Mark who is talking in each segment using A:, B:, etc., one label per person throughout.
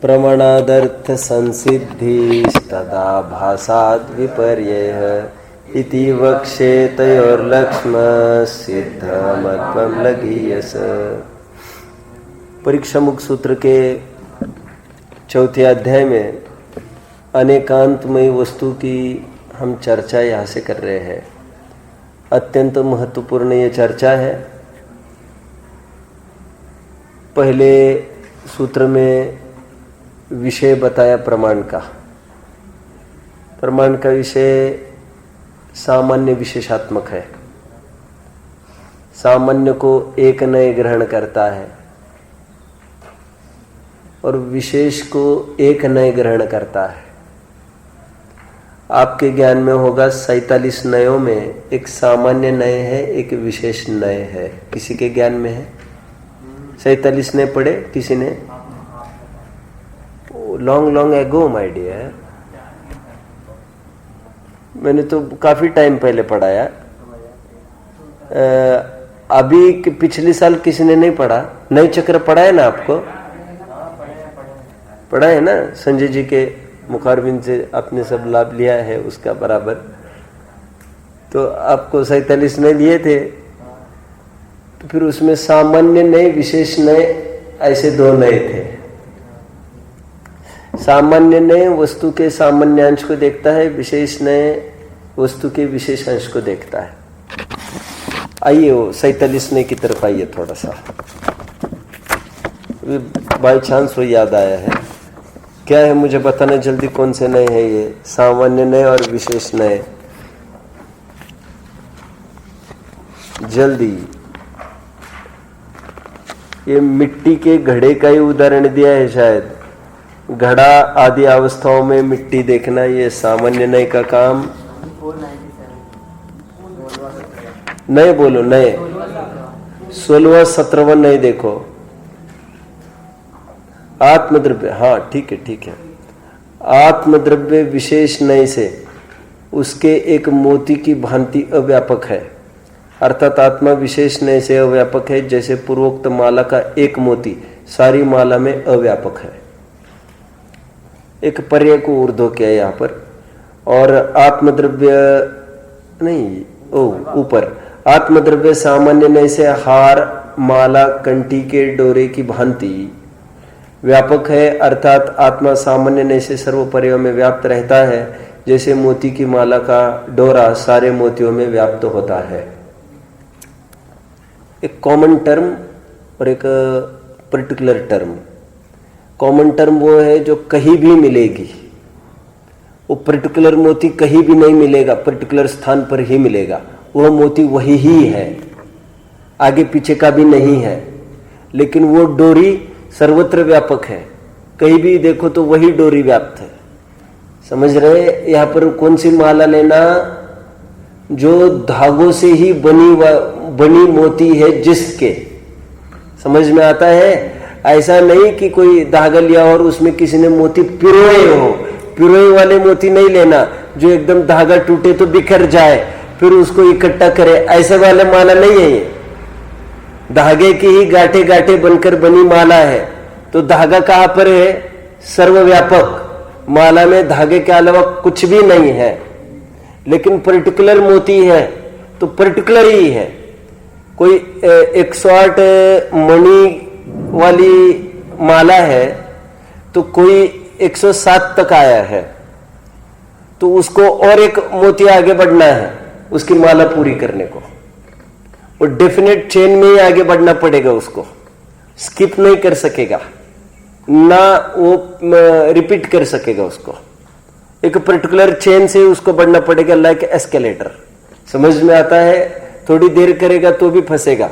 A: प्रमाणादर्थ संसिद्धिस्तदा भासाद् विपर्ययः इति वक्षे तयोर्लक्ष्म सिद्धमत्वं लघीयस। परीक्षा मुख सूत्र के चौथे अध्याय में अनेकांतमयी वस्तु की हम चर्चा यहाँ से कर रहे हैं। अत्यंत महत्वपूर्ण ये चर्चा है। पहले सूत्र में विषय बताया प्रमाण का। प्रमाण का विषय सामान्य विशेषात्मक है। सामान्य को एक नए ग्रहण करता है और विशेष को एक नए ग्रहण करता है। आपके ज्ञान में होगा 47 नयों में एक सामान्य नय है, एक विशेष नय है। किसी के ज्ञान में है? 47 ने पढ़े किसी ने? लॉन्ग एगो माय डियर, मैंने तो काफी टाइम पहले पढ़ाया। अभी पिछले साल किसी ने नहीं पढ़ा? नए चक्र पढ़ा है ना आपको? पढ़ा है ना? संजय जी के मुखारबिंद से आपने सब लाभ लिया है उसका बराबर। तो आपको 47 नए लिए थे, तो फिर उसमें सामान्य नए विशेष नए ऐसे दो नए थे। सामान्य नए वस्तु के सामान्य अंश को देखता है, विशेष नए वस्तु के विशेष अंश को देखता है। आइए वो 47 नए की तरफ आइए थोड़ा सा। बाय चांस वो याद आया है। क्या है मुझे बताना जल्दी, कौन से नए हैं ये? सामान्य नए और विशेष नए, जल्दी। ये मिट्टी के घड़े का ही उदाहरण दिया है शायद। घड़ा आदि अवस्थाओं में मिट्टी देखना, ये सामान्य नए का काम। नए बोलो, नए 16वां 17वां नए देखो। आत्मद्रव्य, हाँ ठीक है। आत्मद्रव्य विशेष नए से उसके एक मोती की भांति अव्यापक है, अर्थात आत्मा विशेष नए से अव्यापक है। जैसे पूर्वोक्त माला का एक मोती सारी माला में अव्यापक है। एक पर्याय को ऊर्ध्व किया यहाँ पर। और आत्मद्रव्य नहीं, ऊपर आत्मद्रव्य सामान्य नए से हार, माला, कंठी के डोरे की भांति व्यापक है, अर्थात आत्मा सामान्य नए से सर्व पर्यायों में व्याप्त रहता है। जैसे मोती की माला का डोरा सारे मोतियों में व्याप्त होता है। एक कॉमन टर्म और एक पर्टिकुलर टर्म। कॉमन टर्म वो है जो कहीं भी मिलेगी। वो पर्टिकुलर मोती कहीं भी नहीं मिलेगा, पर्टिकुलर स्थान पर ही मिलेगा। वो मोती वही ही है, आगे पीछे का भी नहीं है। लेकिन वो डोरी सर्वत्र व्यापक है, कहीं भी देखो तो वही डोरी व्याप्त है। समझ रहे? यहाँ पर कौन सी माला लेना? जो धागों से ही बनी मोती है जिसके, समझ में आता है? ऐसा नहीं कि कोई धागा लिया और उसमें किसी ने मोती पिरोए हो। पिरोए वाले मोती नहीं लेना, जो एकदम धागा टूटे तो बिखर जाए फिर उसको इकट्ठा करे, ऐसे वाले माला नहीं है ये। धागे की ही गांठे गांठे बनकर बनी माला है। तो धागा कहां पर है? सर्वव्यापक। माला में धागे के अलावा कुछ भी नहीं है। लेकिन पर्टिकुलर मोती है तो पर्टिकुलर ही है। कोई 108 मणि वाली माला है तो कोई 107 तक आया है, तो उसको और एक मोती आगे बढ़ना है उसकी माला पूरी करने को। वो डेफिनेट चेन में ही आगे बढ़ना पड़ेगा, उसको स्किप नहीं कर सकेगा ना, वो रिपीट कर सकेगा। उसको एक पर्टिकुलर चेन से उसको बढ़ना पड़ेगा, लाइक एस्केलेटर। समझ में आता है? थोड़ी देर करेगा तो भी फंसेगा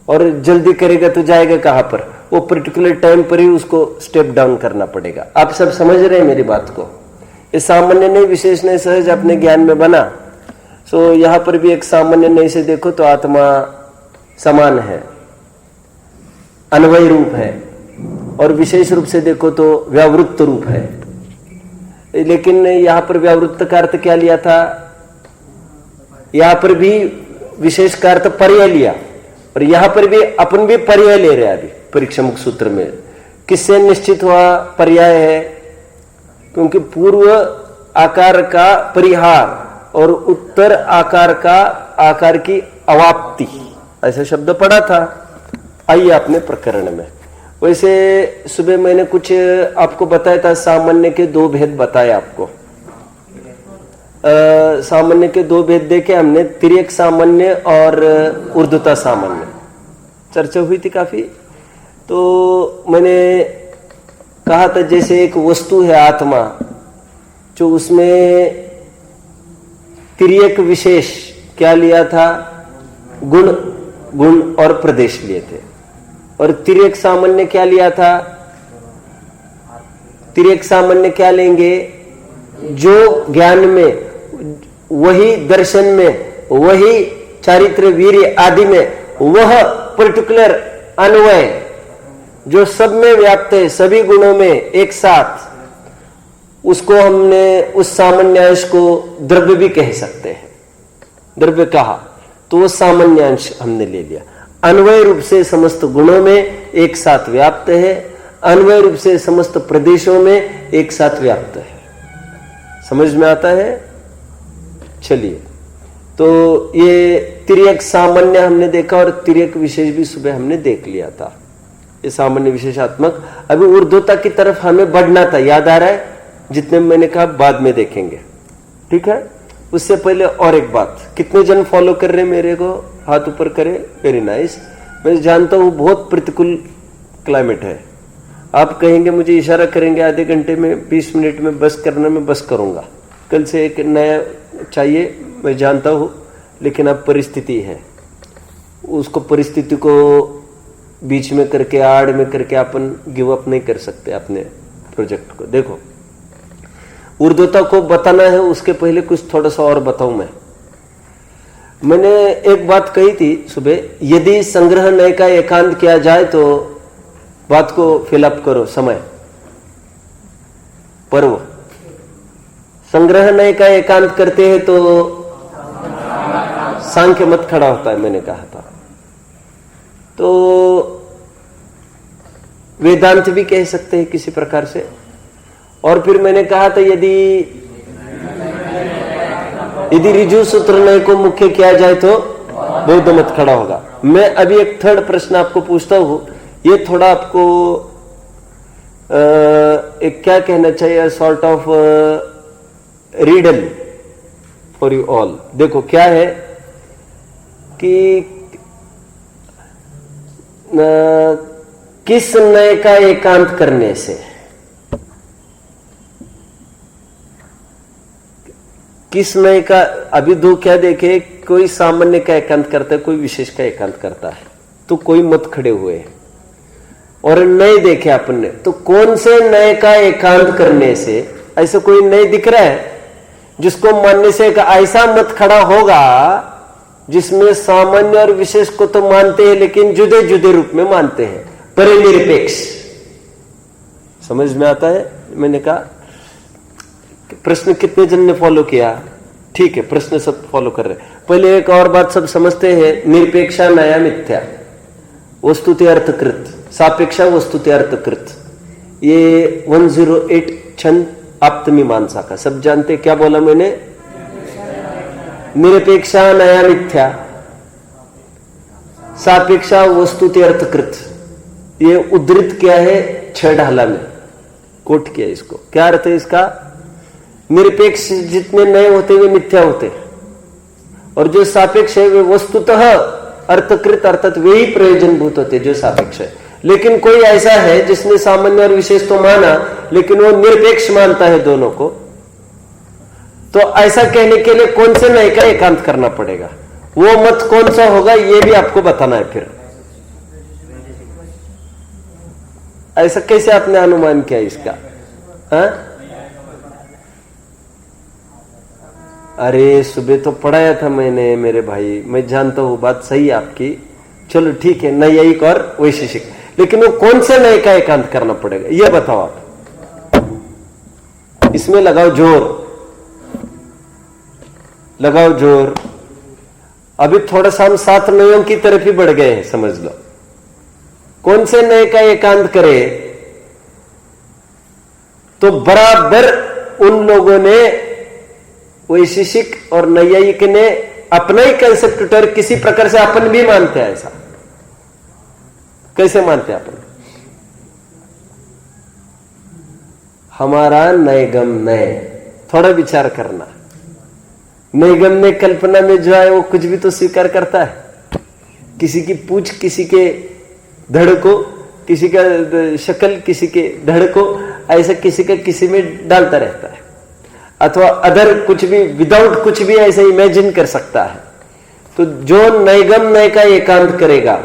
A: और जल्दी करेगा तो जाएगा कहां पर? वो पर्टिकुलर टाइम पर ही उसको स्टेप डाउन करना पड़ेगा। आप सब समझ रहे हैं मेरी बात को? ये सामान्य नहीं विशेष नहीं सहज अपने ज्ञान में बना। सो यहां पर भी एक सामान्य नहीं से देखो तो आत्मा समान है, अन्वय रूप है, और विशेष रूप से देखो तो व्यावृत्त रूप है। लेकिन यहां पर व्यावृत्त का अर्थ क्या लिया था? यहां पर भी विशेष का अर्थ पर्याय लिया, और यहां पर भी अपन भी पर्याय ले रहे हैं अभी परीक्षा मुख सूत्र में। किससे निश्चित हुआ पर्याय है? क्योंकि पूर्व आकार का परिहार और उत्तर आकार का आकार की अवाप्ति, ऐसा शब्द पढ़ा था। आइए अपने प्रकरण में। वैसे सुबह मैंने कुछ आपको बताया था, सामान्य के दो भेद बताए आपको। सामान्य के दो भेद देखे हमने, तिर्यक सामान्य और ऊर्ध्वता सामान्य, चर्चा हुई थी काफी। तो मैंने कहा था जैसे एक वस्तु है आत्मा, जो उसमें तिर्यक विशेष क्या लिया था? गुण और प्रदेश लिए थे। और तिर्यक सामान्य क्या लिया था? तिर्यक सामान्य क्या लेंगे? जो ज्ञान में, वही दर्शन में, वही चारित्र वीर्य आदि में, वह पर्टिकुलर अन्वय जो सब में व्याप्त है, सभी गुणों में एक साथ, उसको हमने उस सामान्यांश को द्रव्य भी कह सकते हैं। द्रव्य कहा तो वो सामान्यांश हमने ले लिया। अन्वय रूप से समस्त गुणों में एक साथ व्याप्त है, अन्वय रूप से समस्त प्रदेशों में एक साथ व्याप्त है। समझ में आता है? चलिए, तो ये तिर्यक सामान्य हमने देखा और तिर्यक विशेष भी सुबह हमने देख लिया था। ये सामान्य विशेषात्मक। अभी ऊर्ध्वता की तरफ हमें बढ़ना था, याद आ रहा है? जितने मैंने कहा बाद में देखेंगे, ठीक है? उससे पहले और एक बात, कितने जन फॉलो कर रहे हैं मेरे को? हाथ ऊपर करें। Very nice. मैं जानता हूं बहुत प्रतिकूल क्लाइमेट है। आप कहेंगे, मुझे इशारा करेंगे आधे घंटे में, 20 मिनट में बस करना, मैं बस करूंगा। कल से एक नया चाहिए, मैं जानता हूं, लेकिन अब परिस्थिति है, उसको परिस्थिति को बीच में करके, आड़ में करके अपन गिव अप नहीं कर सकते अपने प्रोजेक्ट को। देखो, ऊर्ध्वता को बताना है, उसके पहले कुछ थोड़ा सा और बताऊं। मैंने एक बात कही थी सुबह, यदि संग्रह नय का एकांत किया जाए तो बात को फिलअप करो। समय पर्व संग्रह नय का एकांत करते हैं तो सांख्य मत खड़ा होता है, मैंने कहा था। तो वेदांत भी कह सकते हैं किसी प्रकार से। और फिर मैंने कहा था यदि ऋजु सूत्र नय को मुख्य किया जाए तो बौद्ध मत खड़ा होगा। मैं अभी एक थर्ड प्रश्न आपको पूछता हूं, ये थोड़ा आपको एक क्या कहना चाहिए, sort of riddle for you all. देखो क्या है कि किस नय का एकांत करने से, किस नय का, अभी दो क्या देखे, कोई सामान्य का एकांत करता है, कोई विशेष का एकांत करता है, तो कोई मत खड़े हुए। और नय देखे आपने, तो कौन से नय का एकांत करने से, ऐसा कोई नय दिख रहा है जिसको मानने से एक ऐसा मत खड़ा होगा जिसमें सामान्य और विशेष को तो मानते हैं लेकिन जुदे जुदे रूप में मानते हैं, परिनिरपेक्ष। समझ में आता है? मैंने कहा प्रश्न कितने जन ने फॉलो किया? ठीक है, प्रश्न सब फॉलो कर रहे। पहले एक और बात सब समझते हैं, निरपेक्षा नया मिथ्या, वस्तुते अर्थकृत, सापेक्षा वस्तुते अर्थकृत। ये 108 छंद आप्तमीमांसा का सब जानते। क्या बोला मैंने? निरपेक्षा नया मिथ्या, सापेक्षा वस्तुते अर्थकृत। ये उद्धृत क्या है? 6 ढाला में कोट किया इसको। क्या अर्थ है इसका? निरपेक्ष जितने नए होते वे मिथ्या होते, और जो सापेक्ष है वे वस्तुतः अर्थकृत, अर्थात वे ही प्रयोजनभूत होते जो सापेक्ष है। लेकिन कोई ऐसा है जिसने सामान्य और विशेष तो माना, लेकिन वो निरपेक्ष मानता है दोनों को, तो ऐसा कहने के लिए कौन से नए का एकांत करना पड़ेगा? वो मत कौन सा होगा ये भी आपको बताना है। फिर ऐसा कैसे आपने अनुमान किया इसका? हाँ? अरे सुबह तो पढ़ाया था मैंने मेरे भाई, मैं जानता हूं बात सही है आपकी। चलो ठीक है, नैयायिक और वैशेषिक, लेकिन वो कौन से नए का एकांत करना पड़ेगा ये बताओ आप। इसमें लगाओ जोर, लगाओ जोर। अभी थोड़ा सा हम 7 नयों की तरफ ही बढ़ गए हैं, समझ लो। कौन से नए का एकांत करे? तो बराबर उन लोगों ने, वैशेषिक और नैयायिक ने अपना ही कंसेप्ट उतर किसी प्रकार से अपन भी मानते हैं। ऐसा कैसे मानते हैं अपन? हमारा नैगम नय, थोड़ा विचार करना। नैगम ने कल्पना में जो है वो कुछ भी तो स्वीकार करता है। किसी की पूछ, किसी के धड़ को, किसी का शक्ल, किसी के धड़ को, ऐसा किसी का किसी में डालता रहता है। अथवा अदर कुछ भी, विदाउट कुछ भी ऐसा इमेजिन कर सकता है। तो जो नैगम नय का एकांत करेगा,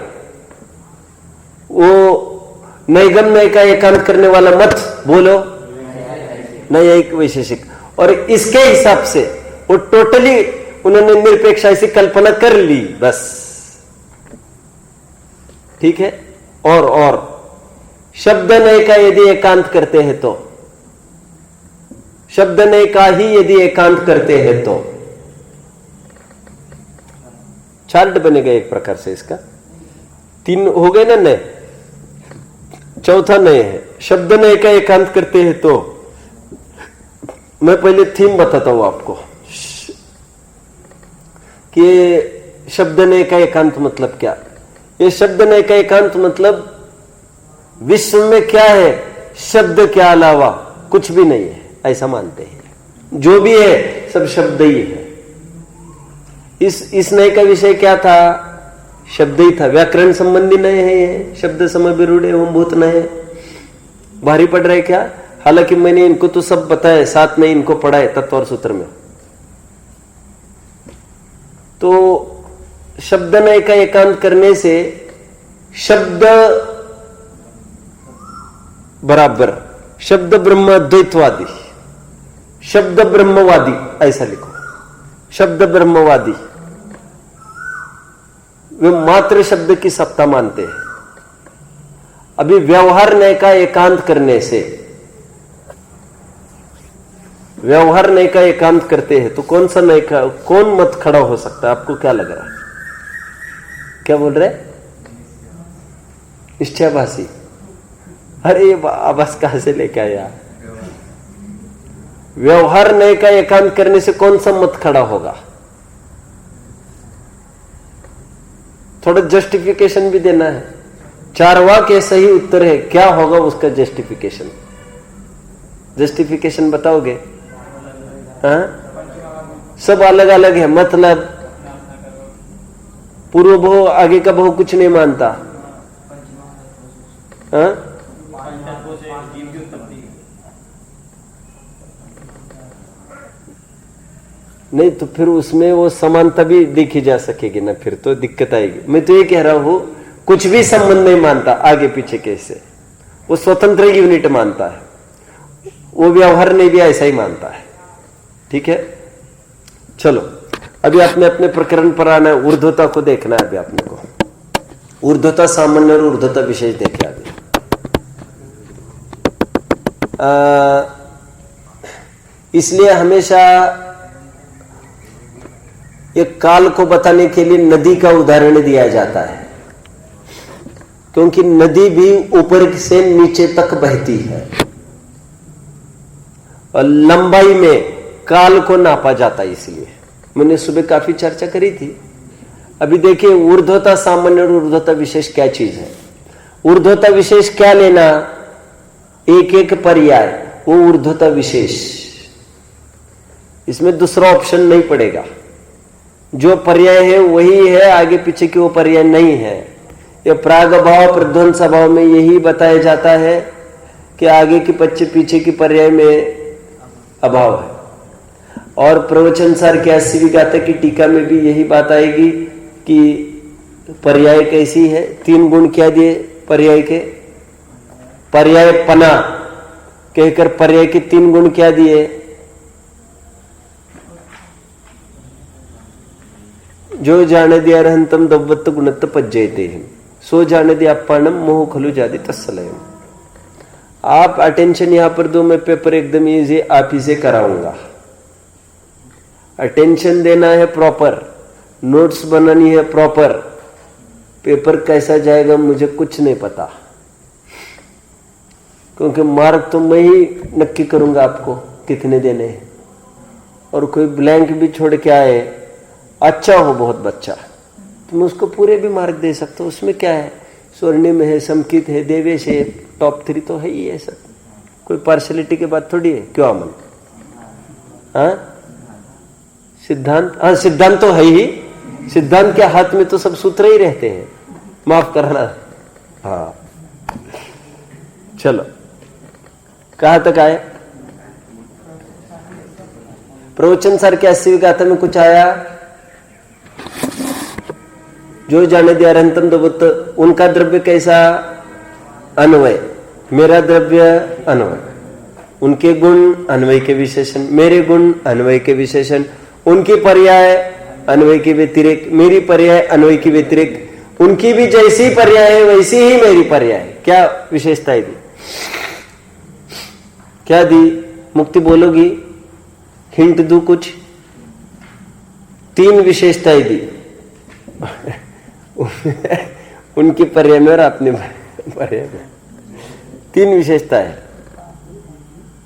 A: वो नैगम नय का एकांत करने वाला मत बोलो नैयायिक वैशेषिक। और इसके हिसाब से वो टोटली उन्होंने निरपेक्ष ऐसी कल्पना कर ली बस, ठीक है। और शब्द नय का यदि एकांत करते हैं तो, शब्द नय का ही यदि एकांत करते हैं तो चार्ट बनेगा एक प्रकार से। इसका 3 हो गए ना नय, चौथा नय है शब्द नय का एकांत करते हैं तो। मैं पहले थीम बताता हूं आपको कि शब्द नय का एकांत मतलब क्या। ये शब्द नय का एकांत मतलब विश्व में क्या है, शब्द के अलावा कुछ भी नहीं है, ऐसा मानते हैं। जो भी है सब शब्द ही है। इस नय का विषय क्या था? शब्द ही था। व्याकरण संबंधी नय है ये, शब्द समविरूढ़ ओम भूत नय। भारी पड़ रहा है क्या? हालांकि मैंने इनको तो सब बताया, साथ में इनको पढ़ा है तत्व और सूत्र में। तो शब्द नय का एकांत करने से शब्द बराबर शब्द ब्रह्म द्वैतवादी, शब्द ब्रह्मवादी, ऐसा लिखो। शब्द ब्रह्मवादी वे मात्र शब्द की सत्ता मानते हैं। अभी व्यवहार नय का एकांत करने से, व्यवहार नय का एकांत करते हैं तो कौन सा नय का, कौन मत खड़ा हो सकता है? आपको क्या लग रहा है? क्या बोल रहे? निश्चयाभासी। अरे आवाज कहां से लेके आया? व्यवहार नय का एकांत करने से कौन सा मत खड़ा होगा? थोड़ा जस्टिफिकेशन भी देना है। 4 वाक्य सही उत्तर है, क्या होगा उसका जस्टिफिकेशन? जस्टिफिकेशन बताओगे? हाँ, सब अलग अलग है। मतलब पूर्व बहु आगे का बहु कुछ नहीं मानता। हाँ? नहीं तो फिर उसमें वो समानता भी देखी जा सकेगी ना, फिर तो दिक्कत आएगी। मैं तो ये कह रहा हूं कुछ भी संबंध नहीं मानता आगे पीछे कैसे, वो स्वतंत्र यूनिट मानता है। वो व्यवहार नहीं भी ऐसा ही मानता है, ठीक है। चलो अभी अपने अपने प्रकरण पर आना है। ऊर्ध्वता को देखना है अभी अपने को। ऊर्ध्वता सामान्य और ऊर्ध्वता विशेष देखे अभी। इसलिए हमेशा एक काल को बताने के लिए नदी का उदाहरण दिया जाता है, क्योंकि नदी भी ऊपर से नीचे तक बहती है और लंबाई में काल को नापा जाता है। इसलिए मैंने सुबह काफी चर्चा करी थी। अभी देखिए ऊर्ध्वता सामान्य और ऊर्ध्वता विशेष क्या चीज है। ऊर्ध्वता विशेष क्या लेना, एक एक पर्याय वो ऊर्ध्वता विशेष, इसमें दूसरा ऑप्शन नहीं पड़ेगा। जो पर्याय है वही है, आगे पीछे की वो पर्याय नहीं है। ये प्राग भाव प्रध्वंस भाव में यही बताया जाता है कि आगे की पीछे की पर्याय में अभाव है। और प्रवचन सार की 80वीं गाथा की टीका में भी यही बात आएगी कि पर्याय कैसी है। 3 गुण क्या दिए पर्याय के, पर्याय पना कहकर पर्याय के 3 गुण क्या दिए, जो जाने दिया रहंतम दव्वत्त गुणत्त पज्जयते हैं, सो जाने दिया अप्पाणम मोह खलु जाति तत्सलयम। आप अटेंशन यहां पर दो, मैं पेपर एकदम इजी आप ही से कराऊंगा। अटेंशन देना है प्रॉपर, नोट्स बनानी है प्रॉपर। पेपर कैसा जाएगा मुझे कुछ नहीं पता, क्योंकि मार्क तो मैं ही नक्की करूंगा आपको कितने देने हैं। और कोई ब्लैंक भी छोड़ के आए, अच्छा हो बहुत बच्चा, तुम उसको पूरे भी मार्क दे सकते हो, उसमें क्या है। स्वर्णिम है, समकित है, देवेश है, टॉप 3 तो है ही है सब। कोई पार्शलिटी की बात थोड़ी है। क्यों अमन? हाँ सिद्धांत, हाँ सिद्धांत तो है ही। सिद्धांत के हाथ में तो सब सूत्र ही रहते हैं, माफ करना। हाँ चलो कहां तक आए? प्रवचन सर के 80वीं गाथा में कुछ आया, जो जाने दिया अरहंतम दबुत, उनका द्रव्य कैसा? अन्वय। मेरा द्रव्य अन्वय। उनके गुण अन्वय के विशेषण, मेरे गुण अन्वय के विशेषण, उनकी पर्याय अन्वय के व्यतिरिक्त, मेरी पर्याय अन्वय की व्यतिरिक्त, उनकी भी जैसी पर्याय है वैसी ही मेरी पर्याय। क्या विशेषताएं दी? क्या दी? मुक्ति बोलोगी? हिंट दूं कुछ? 3 विशेषताएं दी उनकी पर्याय में और अपने पर्याय में 3 विशेषता है।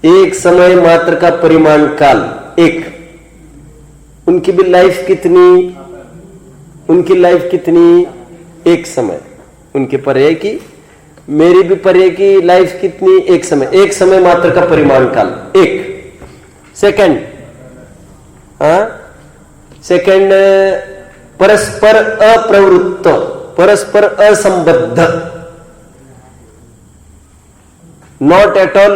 A: एक समय मात्र का परिमाण काल, एक उनकी भी लाइफ कितनी, उनकी लाइफ कितनी? एक समय। उनके पर्याय की, मेरी भी पर्याय की लाइफ कितनी? एक समय। एक समय मात्र का परिमाण काल, एक। सेकंड, सेकंड परस्पर अप्रवृत्त, परस्पर असंबद्ध, not at all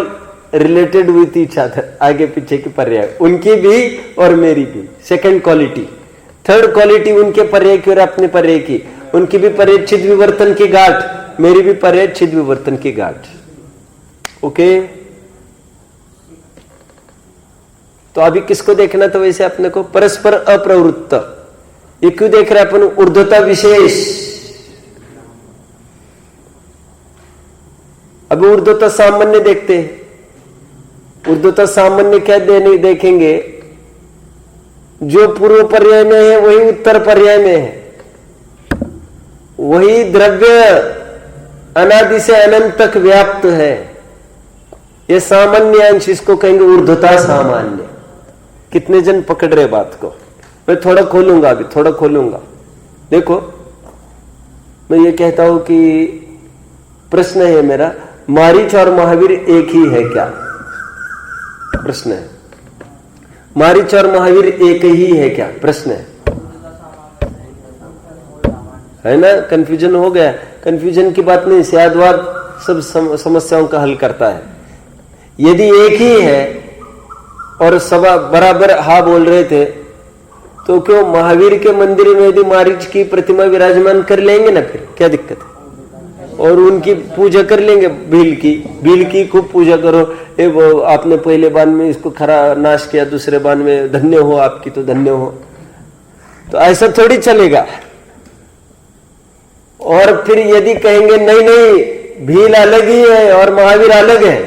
A: related with each other, आगे पीछे की पर्याय उनकी भी और मेरी भी, सेकंड क्वालिटी। थर्ड क्वालिटी उनके पर्याय की और अपने पर्याय की, उनकी भी पर्याय छिद विवर्तन की गांठ, मेरी भी पर्याय छिद विवर्तन की गांठ। ओके, तो अभी किसको देखना? तो वैसे अपने को परस्पर अप्रवृत्त, ये क्यों देख रहे हैं अपन? ऊर्ध्वता विशेष। अभी ऊर्ध्वता सामान्य देखते हैं। ऊर्ध्वता सामान्य क्या देखेंगे? जो पूर्व पर्याय में है वही उत्तर पर्याय में है, वही द्रव्य अनादि से अनंत तक व्याप्त है। ये सामान्य अंश, इसको कहेंगे ऊर्ध्वता सामान्य। कितने जन पकड़ रहे बात को? मैं थोड़ा खोलूंगा, अभी थोड़ा खोलूंगा। देखो, मैं ये कहता हूं कि प्रश्न है मेरा, मारीच और महावीर एक ही है क्या? प्रश्न है, मारीच और महावीर एक ही है क्या? प्रश्न है ना? कंफ्यूजन हो गया? कंफ्यूजन की बात नहीं, स्यादवाद सब समस्याओं का हल करता है। यदि एक ही है और सब बराबर हा बोल रहे थे, तो क्यों महावीर के मंदिर में यदि मारीच की प्रतिमा विराजमान कर लेंगे ना, फिर क्या दिक्कत है? और उनकी पूजा कर लेंगे, भील की खूब पूजा करो। वो आपने पहले बान में इसको खरा नाश किया, दूसरे बान में धन्य हो आपकी, तो धन्य हो। तो ऐसा थोड़ी चलेगा। और फिर यदि कहेंगे नहीं नहीं, भील अलग ही है और महावीर अलग है,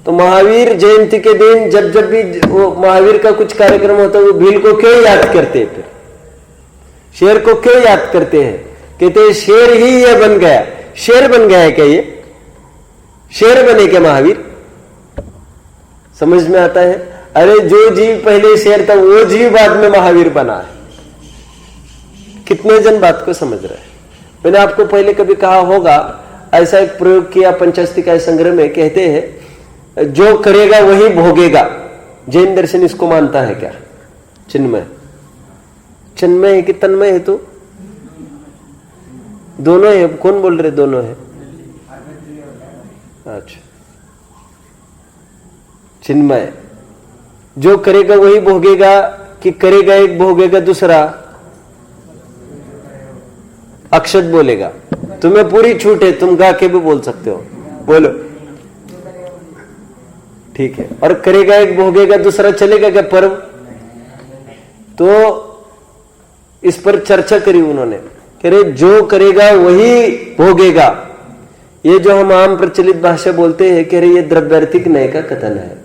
A: तो महावीर जयंती के दिन जब जब भी वो महावीर का कुछ कार्यक्रम होता है, वो भील को क्यों याद करते हैं? फिर शेर को क्यों याद करते हैं? कहते हैं शेर ही ये बन गया। शेर बन गया है क्या? ये शेर बने क्या महावीर? समझ में आता है? अरे जो जीव पहले शेर था, वो जीव बाद में महावीर बना है। कितने जन बात को समझ रहे हैं? मैंने आपको पहले कभी कहा होगा, ऐसा एक प्रयोग किया पंचास्तिकाय संग्रह में। कहते हैं जो करेगा वही भोगेगा। जैन दर्शन इसको मानता है क्या? चिन्मय, चिन्मय है कि तन्मय है? तो दोनों है। कौन बोल रहे? दोनों है। अच्छा, चिन्मय। जो करेगा वही भोगेगा कि करेगा एक भोगेगा दूसरा? अक्षत बोलेगा। तुम्हें पूरी छूट है, तुम गा के भी बोल सकते हो, बोलो। ठीक है। और करेगा एक भोगेगा दूसरा चलेगा क्या? पर्व। तो इस पर चर्चा करी उन्होंने, कह रहे जो करेगा वही भोगेगा। ये जो हम आम प्रचलित भाषा बोलते हैं, कह रहे ये द्रव्यार्थिक नय का कथन है।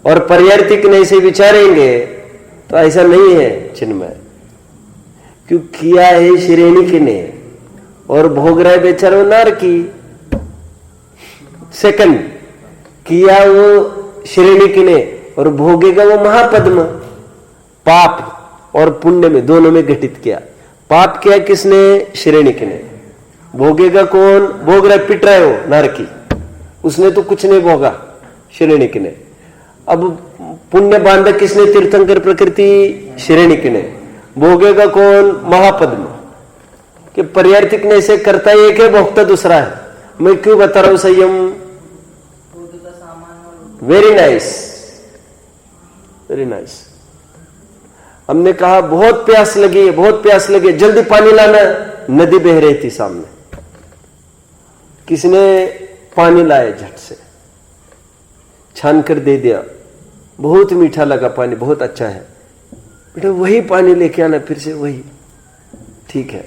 A: और पर्यार्थिक नय से विचारेंगे तो ऐसा नहीं है चिन्मय। क्यों किया है श्रेणी के ने और भोग रहा है बेचारा नार की। सेकंड किया वो श्रेणिक ने और भोगेगा वो महापद्म। पाप और पुण्य में दोनों में घटित किया। पाप किया किसने? श्रेणिक ने। भोगेगा कौन? भोग रहा, पिट रहा है वो नारकी, उसने तो कुछ नहीं भोगा, श्रेणिक ने। अब पुण्य बांधा किसने? तीर्थंकर प्रकृति, श्रेणिक ने। भोगेगा कौन? महापद्म। कि पर्यार्थिक ने ऐसे करता है एक है, भोगता दूसरा है। मैं क्यों बता रहा हूं संयम? Very nice, very nice. हमने कहा बहुत प्यास लगी है, बहुत प्यास लगी है, जल्दी पानी लाना। नदी बह रही थी सामने, किसने पानी लाया, झट से छान कर दे दिया। बहुत मीठा लगा पानी, बहुत अच्छा है। बेटा वही पानी लेके आना फिर से, वही। ठीक है,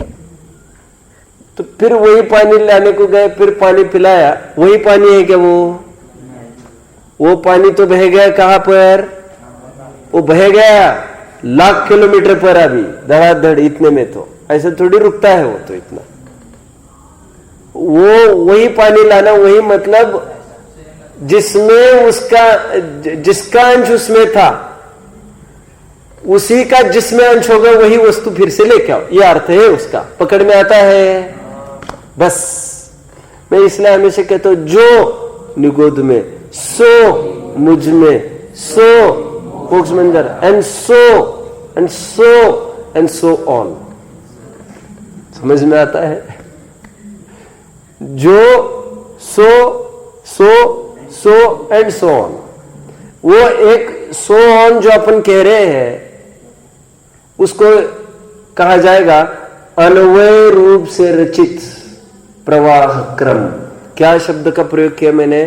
A: तो फिर वही पानी लाने को गए, फिर पानी पिलाया। वही पानी है क्या? वो पानी तो बह गया कहां पर? वो बह गया लाख किलोमीटर पर, अभी धड़ाधड़ इतने में। तो ऐसे थोड़ी रुकता है वो, तो इतना वो वही पानी लाना, वही मतलब जिसमें उसका, जिसका अंश उसमें था, उसी का जिसमें अंश होगा वही वस्तु फिर से लेके आओ। ये अर्थ है उसका। पकड़ में आता है? बस मैं इसलिए हमेशा कहता हूं, जो निगोद में, सो मुझ में, सो मोक्ष मंदिर, and so and so and so on. समझ में आता है? जो सो एंड सो ऑन, वो एक सो ऑन जो अपन कह रहे हैं उसको कहा जाएगा अन्वय रूप से रचित प्रवाह क्रम। क्या शब्द का प्रयोग किया मैंने?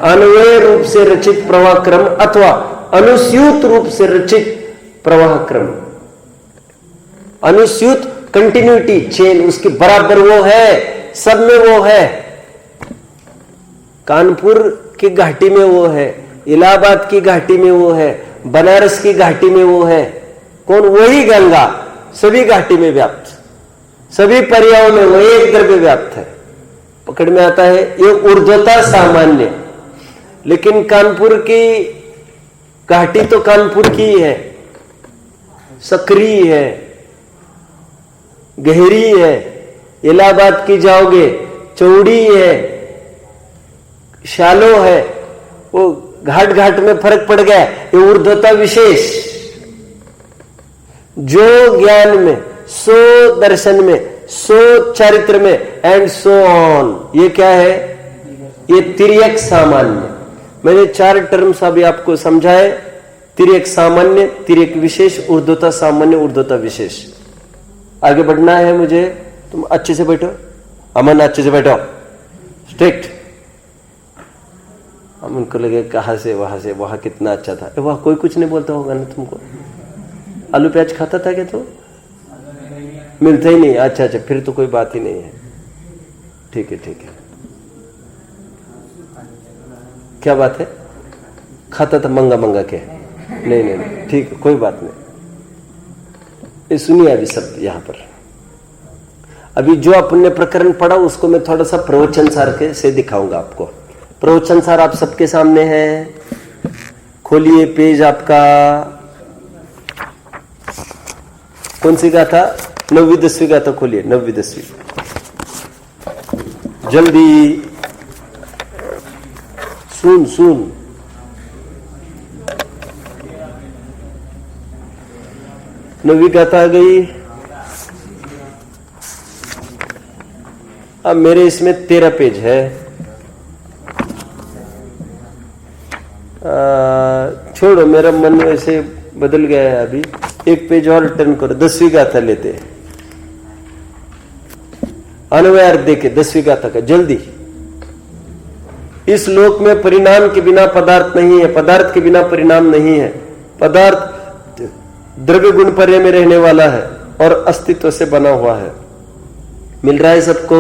A: अन्वय रूप से रचित प्रवाह क्रम अथवा अनुस्यूत रूप से रचित प्रवाह क्रम। अनुस्यूत कंटिन्यूटी, चेन उसकी बराबर वो है, सब में वो है। कानपुर की घाटी में वो है, इलाहाबाद की घाटी में वो है, बनारस की घाटी में वो है। कौन? वही गंगा, सभी घाटी में व्याप्त, सभी पर्यायों में वो एक द्रव्य व्याप्त है। पकड़ में आता है? ये ऊर्ध्वता सामान्य। लेकिन कानपुर की घाटी तो कानपुर की है, सक्रिय है, गहरी है। इलाहाबाद की जाओगे, चौड़ी है, शालो है। वो घाट घाट में फर्क पड़ गया। ये ऊर्ध्वता विशेष, जो ज्ञान में, सो दर्शन में, सो चारित्र में, एंड सो ऑन। ये क्या है? ये तिर्यक सामान्य। मैंने 4 टर्म्स अभी आपको समझाए। तिर्यक सामान्य, तिर्यक विशेष, ऊर्ध्वता सामान्य, ऊर्ध्वता विशेष। आगे बढ़ना है मुझे। तुम अच्छे से बैठो, अमन अच्छे से बैठो, स्ट्रिक्ट। अमन को लगे कहां से, वहां से, वहां कितना अच्छा था। वहां कोई कुछ नहीं बोलता होगा ना तुमको? आलू प्याज खाता था क्या? तो मिलता ही नहीं। अच्छा अच्छा, फिर तो कोई बात ही नहीं है। ठीक है, ठीक है। क्या बात है? खाता था मंगा मंगा के? नहीं नहीं नहीं, ठीक है, कोई बात नहीं। ये सुनिए अभी सब यहां पर। अभी जो अपन ने प्रकरण पढ़ा उसको मैं थोड़ा सा प्रवचन सार के से दिखाऊंगा आपको। प्रवचन सार आप सबके सामने है। खोलिए पेज आपका, कौन सी गाथा? 9वीं 10वीं गाथा खोलिए, 9वीं 10वीं, जल्दी सुन। नवी गाथा आ गई। अब मेरे इसमें 13 पेज है। छोड़ो, मेरा मन ऐसे बदल गया है। अभी एक पेज और टर्न करो, 10वीं गाथा लेते हैं। अन्वय देखे 10वीं गाथा का, जल्दी। इस लोक में परिणाम के बिना पदार्थ नहीं है, पदार्थ के बिना परिणाम नहीं है। पदार्थ द्रव्य गुण पर्याय में रहने वाला है और अस्तित्व से बना हुआ है। मिल रहा है सबको?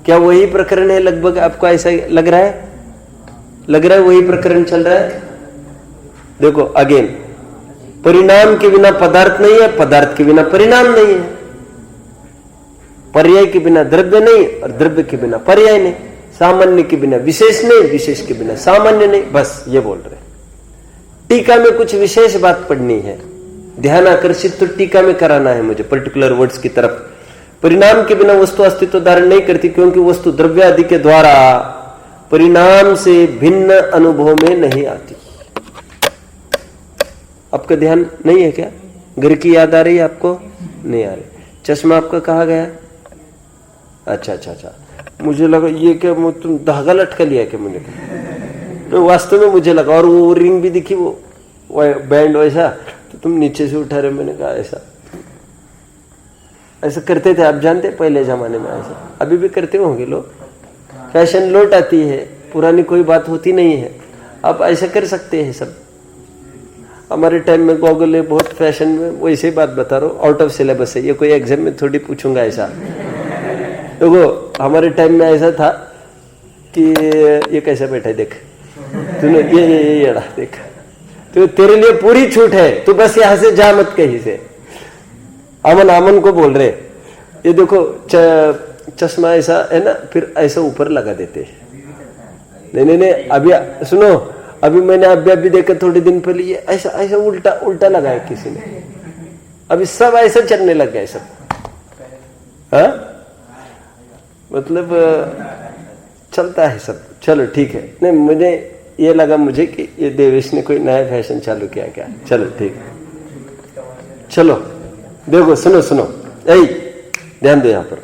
A: क्या वही प्रकरण है लगभग? आपको ऐसा लग रहा है? लग रहा है वही प्रकरण चल रहा है। देखो अगेन, परिणाम के बिना पदार्थ नहीं है, पदार्थ के बिना परिणाम नहीं है, पर्याय के बिना द्रव्य नहीं और द्रव्य के बिना पर्याय नहीं। सामान्य के बिना विशेष नहीं, विशेष के बिना सामान्य नहीं, बस ये बोल रहे। टीका में कुछ विशेष बात पढ़नी है, ध्यान आकर्षित तो टीका में कराना है मुझे पर्टिकुलर वर्ड्स की तरफ। परिणाम के बिना वस्तु अस्तित्व धारण नहीं करती, क्योंकि वस्तु द्रव्य आदि के द्वारा परिणाम से भिन्न अनुभव में नहीं आती। आपका ध्यान नहीं है क्या? घर की याद आ रही है आपको? नहीं आ रही। चश्मा आपका कहाँ गया? अच्छा अच्छा अच्छा, मुझे लगा ये क्या तुम धागा लटका लिया क्या? मुझे तो वास्तव में मुझे लगा, और वो रिंग भी दिखी, वो बैंड वैसा, तो तुम नीचे से उठा रहे। मैंने कहा ऐसा ऐसा करते थे, आप जानते पहले जमाने में ऐसा, अभी भी करते होंगे लोग। फैशन लौट आती है, पुरानी कोई बात होती नहीं है, आप ऐसा कर सकते हैं सब। हमारे टाइम में गॉगल है बहुत फैशन में, वैसे बात बता रहा हूँ, आउट ऑफ सिलेबस है, ये कोई एग्जाम में थोड़ी पूछूंगा ऐसा। देखो हमारे टाइम में ऐसा था कि ये कैसा बैठा है देख, तूने ये देख, तो तेरे लिए पूरी छूट है, तू बस यहाँ से जा मत कहीं से। अमन को बोल रहे, ये देखो चश्मा ऐसा है ना, फिर ऐसा ऊपर लगा देते। नहीं, अभी सुनो, अभी मैंने अभी देखा थोड़े दिन पहले, ये ऐसा ऐसा उल्टा लगाया किसी ने, अभी सब ऐसा चलने लग गया सब। हाँ मतलब चलता है सब। चलो ठीक है, नहीं मुझे ये लगा मुझे कि ये देवेश ने कोई नया फैशन चालू किया क्या। चलो ठीक है, चलो देखो सुनो, यही ध्यान दो यहाँ पर।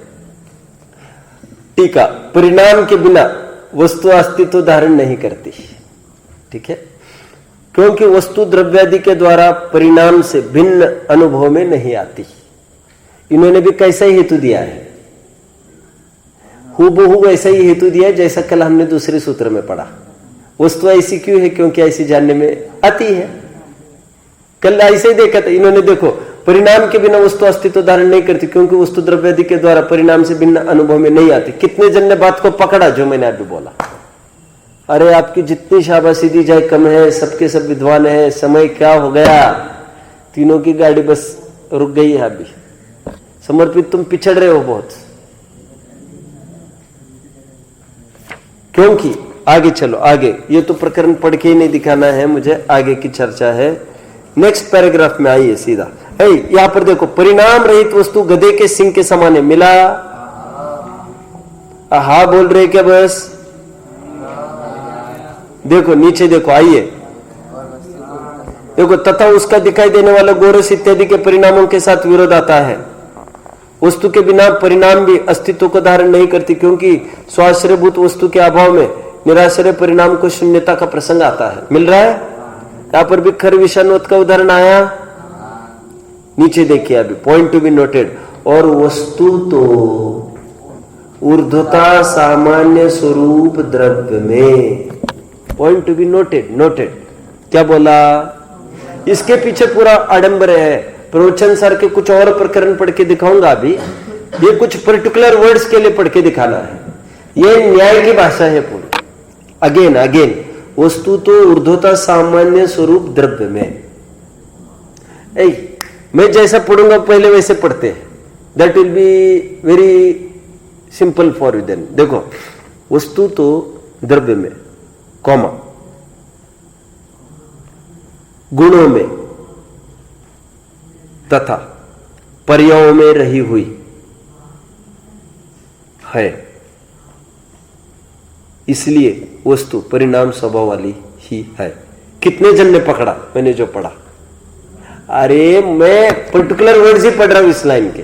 A: टीका, परिणाम के बिना वस्तु अस्तित्व धारण नहीं करती। ठीक है, क्योंकि वस्तु द्रव्यादि के द्वारा परिणाम से भिन्न अनुभव में नहीं आती। इन्होंने भी कैसा ही हेतु दिया है, हूबहू वैसा ही हेतु दिया है जैसा कल हमने दूसरे सूत्र में पढ़ा। वस्तु ऐसी क्यों है? क्योंकि ऐसी जानने में आती है। कल ऐसे ही देखा था इन्होंने, देखो परिणाम के बिना वस्तु अस्तित्व धारण नहीं करती, क्योंकि वस्तु द्रव्यादि के द्वारा परिणाम से भिन्न अनुभव में नहीं आती। कितने जन ने बात को पकड़ा जो मैंने अभी बोला? अरे आपकी जितनी शाबाशी दी जाए कम है, सबके सब विद्वान है। समय क्या हो गया, तीनों की गाड़ी बस रुक गई है अभी। समर्पित तुम पिछड़ रहे हो बहुत, क्योंकि आगे चलो आगे, ये तो प्रकरण पढ़ के ही नहीं दिखाना है मुझे, आगे की चर्चा है। नेक्स्ट पैराग्राफ में आइए सीधा। यहां पर देखो, परिणाम रहित वस्तु गधे के सिंह के समान है। मिला? हा बोल रहे क्या? बस देखो नीचे देखो, आइए देखो, तथा उसका दिखाई देने वाला गोरस इत्यादि के परिणामों के साथ विरोध आता है। वस्तु के बिना परिणाम भी अस्तित्व को धारण नहीं करती, क्योंकि स्वाश्रयभूत वस्तु के अभाव में निराश्रय परिणाम को शून्यता का प्रसंग आता है। मिल रहा है? यहां पर भी खर विषाणुवत का उदाहरण आया। नीचे देखिए अभी, पॉइंट टू बी नोटेड। और वस्तु तो ऊर्ध्वता सामान्य स्वरूप द्रव्य में, पॉइंट टू बी नोटेड। क्या बोला? इसके पीछे पूरा आडंबर है। प्रवचन सर के कुछ और प्रकरण पढ़ के दिखाऊंगा अभी, ये कुछ पर्टिकुलर वर्ड्स के लिए पढ़ के दिखाना है। ये न्याय की भाषा है पूरी। अगेन वस्तु तो ऊर्ध्वता सामान्य स्वरूप द्रव्य में। मैं जैसा पढ़ूंगा पहले वैसे पढ़ते हैं, that will be very simple for you then. देखो, वस्तु तो द्रव्य में, कॉमा, गुणों में तथा पर्यायों में रही हुई है, इसलिए वस्तु परिणाम स्वभाव वाली ही है। कितने जन ने पकड़ा मैंने जो पढ़ा? अरे मैं पर्टिकुलर वर्ड्स ही पढ़ रहा हूं इस लाइन के,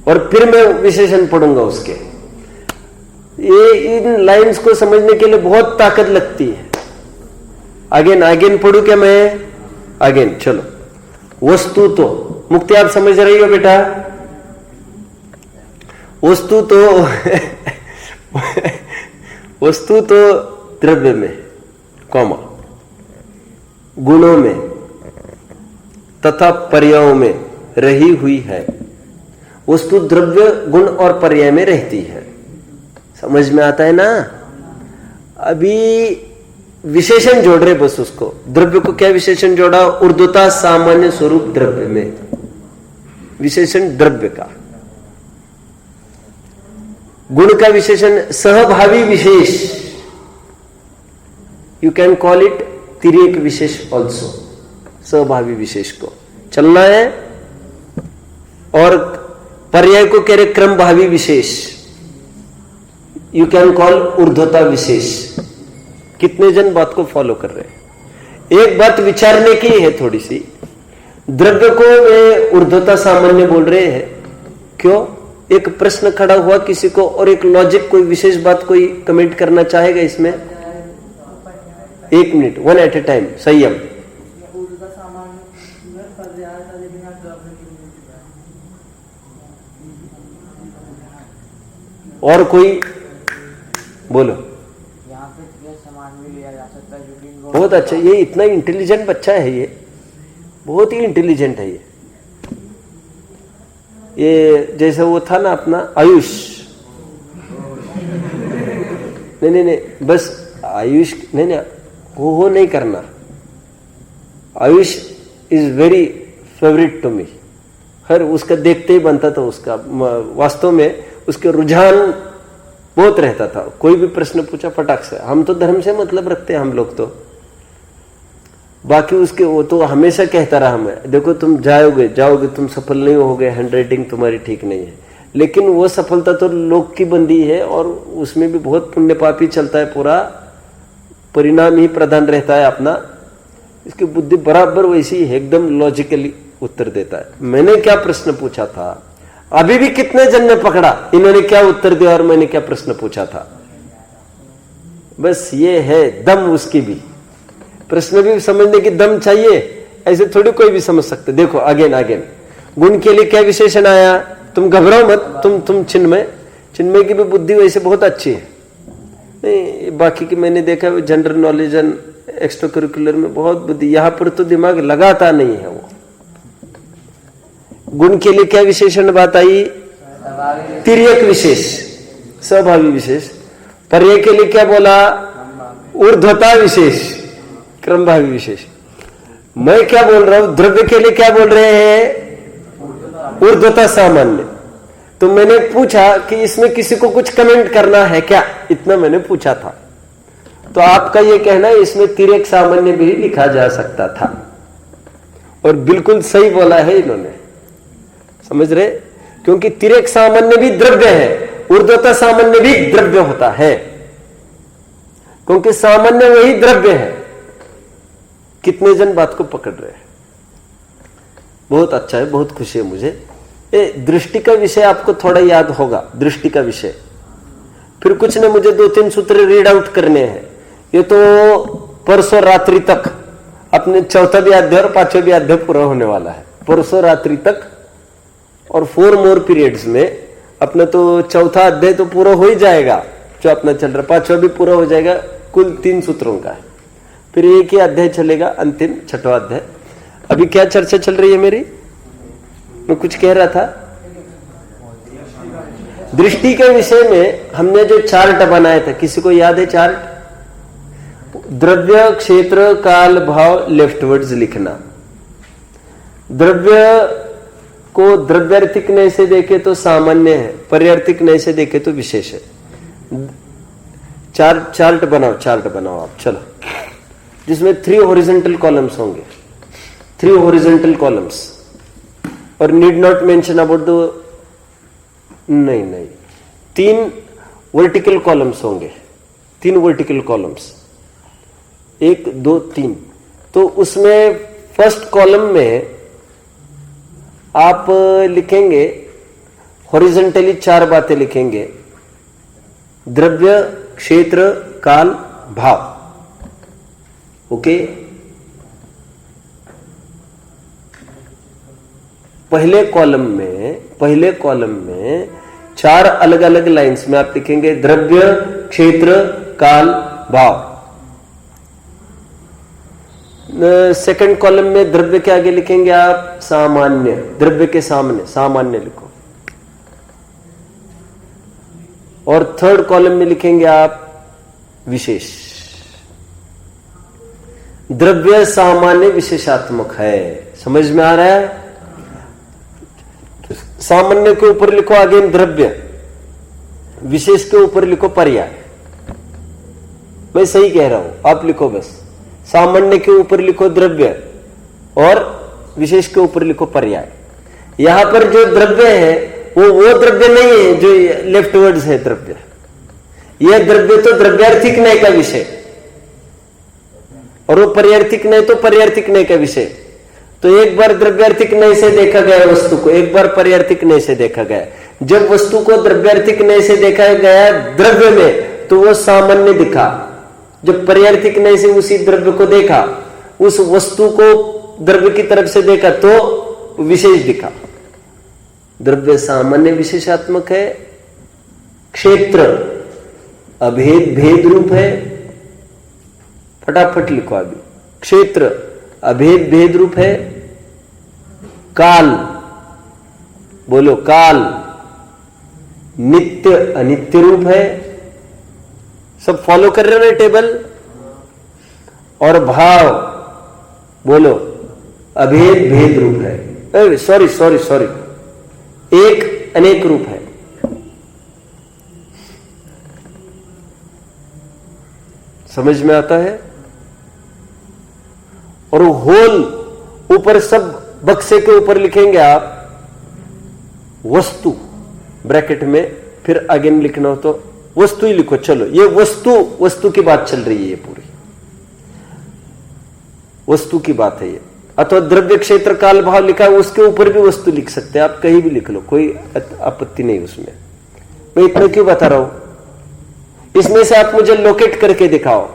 A: और फिर मैं विशेषण पढ़ूंगा उसके। ये इन लाइंस को समझने के लिए बहुत ताकत लगती है। अगेन पढ़ू क्या मैं? अगेन चलो। वस्तु तो, मुक्ति आप समझ रही हो बेटा? वस्तु तो वस्तु तो द्रव्य में, कॉमा, गुणों में तथा पर्यायों में रही हुई है। वस्तु द्रव्य, गुण और पर्याय में रहती है। समझ में आता है ना? अभी विशेषण जोड़ रहे बस उसको। द्रव्य को क्या विशेषण जोड़ा? ऊर्ध्वता सामान्य स्वरूप द्रव्य में, विशेषण द्रव्य का। गुण का विशेषण सहभावी विशेष, यू कैन कॉल इट तिर्यक विशेष ऑल्सो। सहभावी विशेष को चलना है, और पर्याय को कह रहे क्रम भावी विशेष, यू कैन कॉल ऊर्ध्वता विशेष। कितने जन बात को फॉलो कर रहे हैं? एक बात विचारने की है थोड़ी सी, द्रव्य को वे ऊर्ध्वता सामान्य बोल रहे हैं, क्यों? एक प्रश्न खड़ा हुआ किसी को, और एक लॉजिक, कोई विशेष बात कोई कमेंट करना चाहेगा इसमें? 1 मिनट, 1 एट ए टाइम, संयम। और कोई बोलो।
B: यहाँ पे सामान भी लिया जा सकता है,
A: बहुत अच्छा, ये इतना इंटेलिजेंट बच्चा है, ये बहुत ही इंटेलिजेंट है। ये जैसे वो था ना अपना आयुष, नहीं, बस आयुष नहीं, वो नहीं करना। Ayush is very favourite to me, हर उसका देखते ही बनता था उसका, वास्तव में उसके रुझान बहुत रहता था। कोई भी प्रश्न पूछा फटाक से, हम तो धर्म से मतलब रखते हैं हम लोग तो, बाकी उसके वो तो हमेशा कहता रहा हमें, देखो तुम जाओगे तुम सफल नहीं होगे, हैंडराइटिंग तुम्हारी ठीक नहीं है। लेकिन वो सफलता तो लोक की बंदी है, और उसमें भी बहुत पुण्य पापी चलता है, पूरा परिणाम ही प्रधान रहता है अपना। इसकी बुद्धि बराबर वैसी है, एकदम लॉजिकली उत्तर देता है। मैंने क्या प्रश्न पूछा था, अभी भी कितने जन ने पकड़ा, इन्होंने क्या उत्तर दिया और मैंने क्या प्रश्न पूछा था। बस ये है दम उसकी भी, प्रश्न भी समझने की दम चाहिए, ऐसे थोड़ी कोई भी समझ सकते। देखो अगेन गुण के लिए क्या विशेषण आया, तुम घबराओ मत, तुम चिन्मय की भी बुद्धि वैसे बहुत अच्छी है। नहीं, बाकी की मैंने देखा general knowledge and extra curricular में बहुत बुद्धि, यहां पर तो दिमाग लगाता नहीं है वो। गुण के लिए क्या विशेषण बात आई? तिर्यक विशेष, स्वभावी विशेष। पर्याय के लिए क्या बोला? ऊर्ध्वता विशेष, क्रमभावी विशेष। मैं क्या बोल रहा हूं, द्रव्य के लिए क्या बोल रहे हैं? ऊर्ध्वता सामान्य। तो मैंने पूछा कि इसमें किसी को कुछ कमेंट करना है क्या, इतना मैंने पूछा था। तो आपका यह कहना है इसमें तिर्यक सामान्य भी लिखा जा सकता था, और बिल्कुल सही बोला है इन्होंने, समझ रहे? क्योंकि तिर्यक सामान्य भी द्रव्य है, ऊर्ध्वता सामान्य भी द्रव्य होता है, क्योंकि सामान्य वही द्रव्य है। कितने जन बात को पकड़ रहे हैं? बहुत अच्छा है, बहुत खुशी है मुझे। दृष्टि का विषय आपको थोड़ा याद होगा, दृष्टि का विषय। फिर कुछ ने मुझे 2-3 सूत्र रीड आउट करने हैं। ये तो परसों रात्रि तक अपने 4वां भी अध्याय और 5वां भी अध्याय पूरा होने वाला है, परसों रात्रि तक। और 4 मोर पीरियड्स में अपना तो 4वां अध्याय तो पूरा हो ही जाएगा, जो अपना चल रहा, 5वां भी पूरा हो जाएगा। कुल 3 सूत्रों का है, फिर एक ही अध्याय चलेगा, अंतिम 6वां अध्याय। अभी क्या चर्चा चल रही है मेरी? मैं कुछ कह रहा था दृष्टि के विषय में। हमने जो चार्ट बनाया था, किसी को याद है चार्ट? द्रव्य, क्षेत्र, काल, भाव, लेफ्टवर्ड्स लिखना। द्रव्य को द्रव्यार्थिक नय से देखे तो सामान्य है, पर्यार्थिक नय से देखे तो विशेष है। चार्ट बनाओ आप, चलो, जिसमें 3 हॉरिजॉन्टल कॉलम्स होंगे, 3 हॉरिजॉन्टल कॉलम्स, और need not mention about the, नहीं 3 वर्टिकल कॉलम्स होंगे, 3 वर्टिकल कॉलम्स, 1 2 3। तो उसमें फर्स्ट कॉलम में आप लिखेंगे हॉरिजॉन्टली 4 बातें लिखेंगे, द्रव्य, क्षेत्र, काल, भाव। ओके, पहले कॉलम में 4 अलग अलग लाइंस में आप लिखेंगे द्रव्य, क्षेत्र, काल, भाव। सेकंड कॉलम में द्रव्य के आगे लिखेंगे आप सामान्य, द्रव्य के सामने सामान्य लिखो। और थर्ड कॉलम में लिखेंगे आप विशेष। द्रव्य सामान्य विशेषात्मक है, समझ में आ रहा है? सामान्य के ऊपर लिखो अगेन द्रव्य, विशेष के ऊपर लिखो पर्याय। मैं सही कह रहा हूं, आप लिखो बस। सामान्य के ऊपर लिखो द्रव्य और विशेष के ऊपर लिखो पर्याय। यहां पर जो द्रव्य है वो द्रव्य नहीं है जो लेफ्ट वर्ड्स है द्रव्य। यह द्रव्य तो द्रव्यार्थिक नय का विषय, और वो पर्यार्थिक नय तो पर्यार्थिक नय का विषय। तो एक बार द्रव्यार्थिक नय से देखा गया वस्तु को, एक बार पर्यार्थिक नय से देखा गया। जब वस्तु को द्रव्यार्थिक नय से देखा गया द्रव्य में, तो वो सामान्य दिखा। जब पर्यार्थिक नय से उसी द्रव्य को देखा, उस वस्तु को द्रव्य की तरफ से देखा, तो विशेष दिखा। द्रव्य सामान्य विशेषात्मक है। क्षेत्र अभेद भेद रूप है। फटाफट लिखो अभी। क्षेत्र अभेद भेद रूप है। काल, बोलो काल नित्य अनित्य रूप है। सब फॉलो कर रहे हो ना टेबल? और भाव, बोलो अभेद भेद रूप है। सॉरी, एक अनेक रूप है। समझ में आता है? और होल ऊपर सब बक्से के ऊपर लिखेंगे आप वस्तु ब्रैकेट में, फिर अगेन लिखना हो तो वस्तु ही लिखो। चलो, ये वस्तु की बात चल रही है, ये पूरी वस्तु की बात है ये। अथवा द्रव्य क्षेत्र काल भाव लिखा है, उसके ऊपर भी वस्तु लिख सकते हैं आप, कहीं भी लिख लो, कोई आपत्ति नहीं उसमें। मैं इतना क्यों बता रहा हूं? इसमें से आप मुझे लोकेट करके दिखाओ।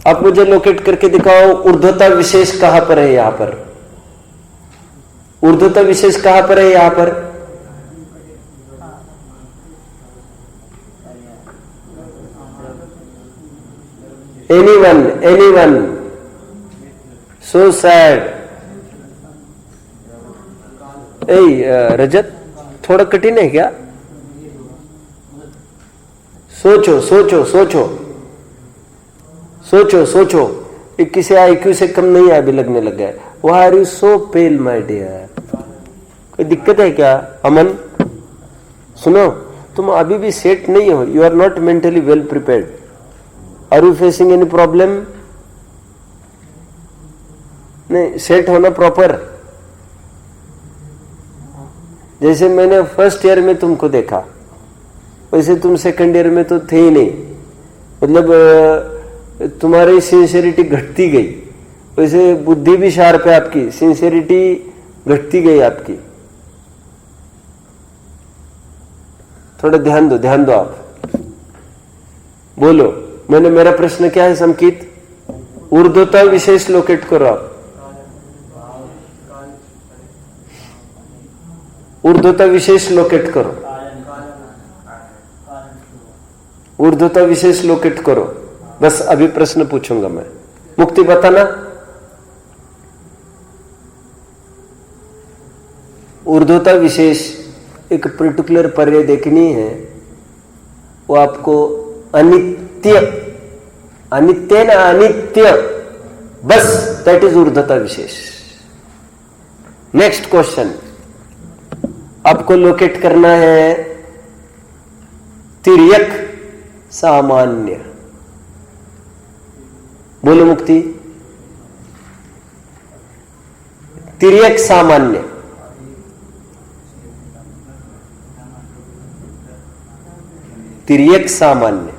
A: आप मुझे लोकेट करके दिखाओ ऊर्ध्वता विशेष कहां पर है। यहां पर ऊर्ध्वता विशेष कहां पर है? यहां पर एनीवन सो सैड। रजत, थोड़ा कठिन है क्या? सोचो। 21 IQ से कम नहीं है, अभी लगने लग गया। Why are you so pale, my dear? कोई दिक्कत है क्या? अमन, सुनो, तुम अभी भी सेट नहीं हो। You are not mentally well prepared. Are you facing any problem? नहीं, सेट होना प्रॉपर। जैसे मैंने फर्स्ट ईयर में तुमको देखा, वैसे तुम सेकंड ईयर में तो थे ही नहीं। मतलब तुम्हारी सिंसियरिटी घटती गई, वैसे बुद्धि भी शार्प है आपकी, सिंसियरिटी घटती गई आपकी। थोड़ा ध्यान दो आप। बोलो, मेरा प्रश्न क्या है संकित? ऊर्ध्वता विशेष लोकेट करो आप। ऊर्ध्वता विशेष लोकेट करो। ऊर्ध्वता विशेष लोकेट करो। बस अभी प्रश्न पूछूंगा मैं। मुक्ति बताना। ऊर्ध्वता विशेष एक पर्टिकुलर पर्याय देखनी है, वो आपको अनित्य ना अनित्य, बस दैट इज ऊर्ध्वता विशेष। नेक्स्ट क्वेश्चन, आपको लोकेट करना है तिर्यक सामान्य। बोलो मुक्ति। तिर्यक सामान्य। तिर्यक सामान्य।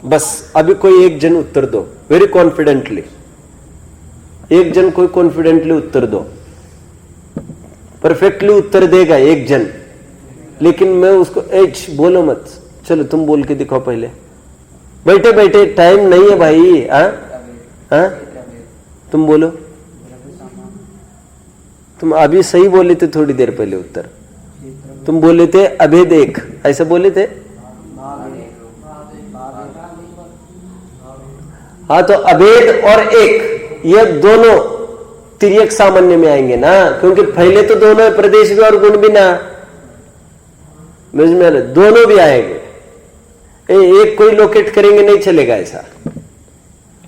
A: बस अभी कोई एक जन उत्तर दो, वेरी कॉन्फिडेंटली। एक जन कोई कॉन्फिडेंटली उत्तर दो। परफेक्टली उत्तर देगा एक जन, लेकिन मैं उसको एच बोलो मत। चलो तुम बोल के दिखाओ पहले। बैठे टाइम नहीं है भाई। हाँ, तुम बोलो। तुम अभी सही बोले थे थोड़ी देर पहले उत्तर। तुम बोले थे अभेद एक, ऐसा बोले थे। हाँ, तो अभेद और एक ये दोनों तिर्यक सामान्य में आएंगे ना, क्योंकि पहले तो दोनों है, प्रदेश भी और गुण भी ना। दोनों भी आएंगे। एक कोई लोकेट करेंगे नहीं चलेगा ऐसा।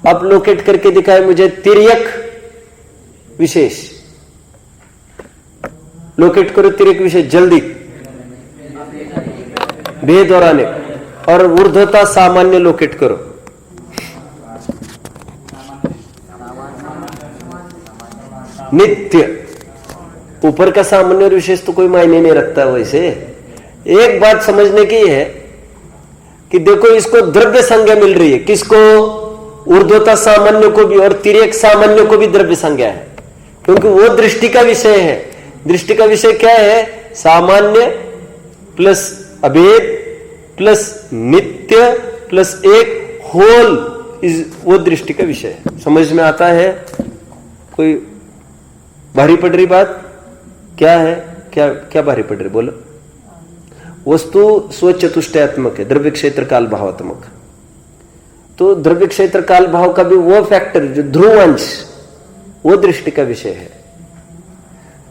A: अब लोकेट करके दिखाए मुझे तिर्यक विशेष, लोकेट करो तिर्यक विशेष जल्दी, भेद और अनेक, और ऊर्ध्वता सामान्य लोकेट करो। नित्य, ऊपर का सामान्य और विशेष तो कोई मायने नहीं रखता। वैसे एक बात समझने की है कि देखो इसको द्रव्य संज्ञा मिल रही है, किसको? ऊर्ध्वता सामान्य को भी और तिर्यक सामान्य को भी द्रव्य संज्ञा है, क्योंकि वो दृष्टि का विषय है। दृष्टि का विषय क्या है? सामान्य प्लस अभेद प्लस नित्य प्लस एक होल, वो दृष्टि का विषय है। समझ में आता है? कोई भारी पड़ रही बात क्या है? क्या क्या भारी पड़ रही? बोलो। वस्तु स्वचतुष्टयात्मक है, द्रव्य क्षेत्र काल भावात्मक। तो द्रव्य क्षेत्र काल भाव का भी वो फैक्टर जो ध्रुवंश, वो दृष्टि का विषय है।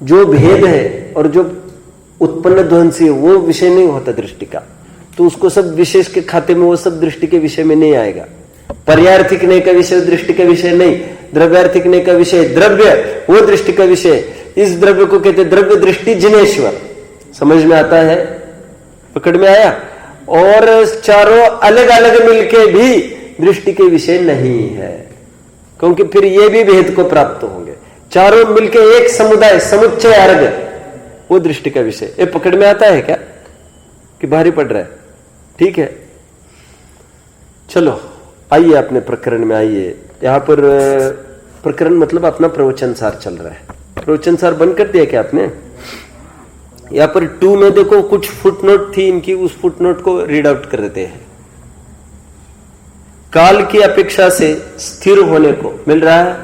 A: जो भेद है और जो उत्पन्न ध्वंसी है वो विषय नहीं होता दृष्टि का। तो उसको सब विशेष के खाते में, वो सब दृष्टि के विषय में नहीं आएगा। पर्यार्थिक नहीं का विषय दृष्टि का विषय नहीं, द्रव्यार्थिक नहीं का विषय द्रव्य, वो दृष्टि का विषय। इस द्रव्य को कहते द्रव्य दृष्टि जिनेश्वर। समझ में आता है? पकड़ में आया? और चारों अलग अलग मिलके भी दृष्टि के विषय नहीं है, क्योंकि फिर ये भी भेद को प्राप्त होंगे। चारों मिलके एक समुदाय, समुच्चय अर्घ, वो दृष्टि का विषय। ये पकड़ में आता है क्या कि भारी पड़ रहा है? ठीक है, चलो आइए अपने प्रकरण में आइए। यहां पर प्रकरण मतलब अपना प्रवचन सार चल रहा है। प्रवचन सार बंद कर दिया क्या आपने? यहां पर 2 में देखो कुछ फुटनोट थी इनकी, उस फुटनोट को रीड आउट कर देते हैं। काल की अपेक्षा से स्थिर होने को मिल रहा है।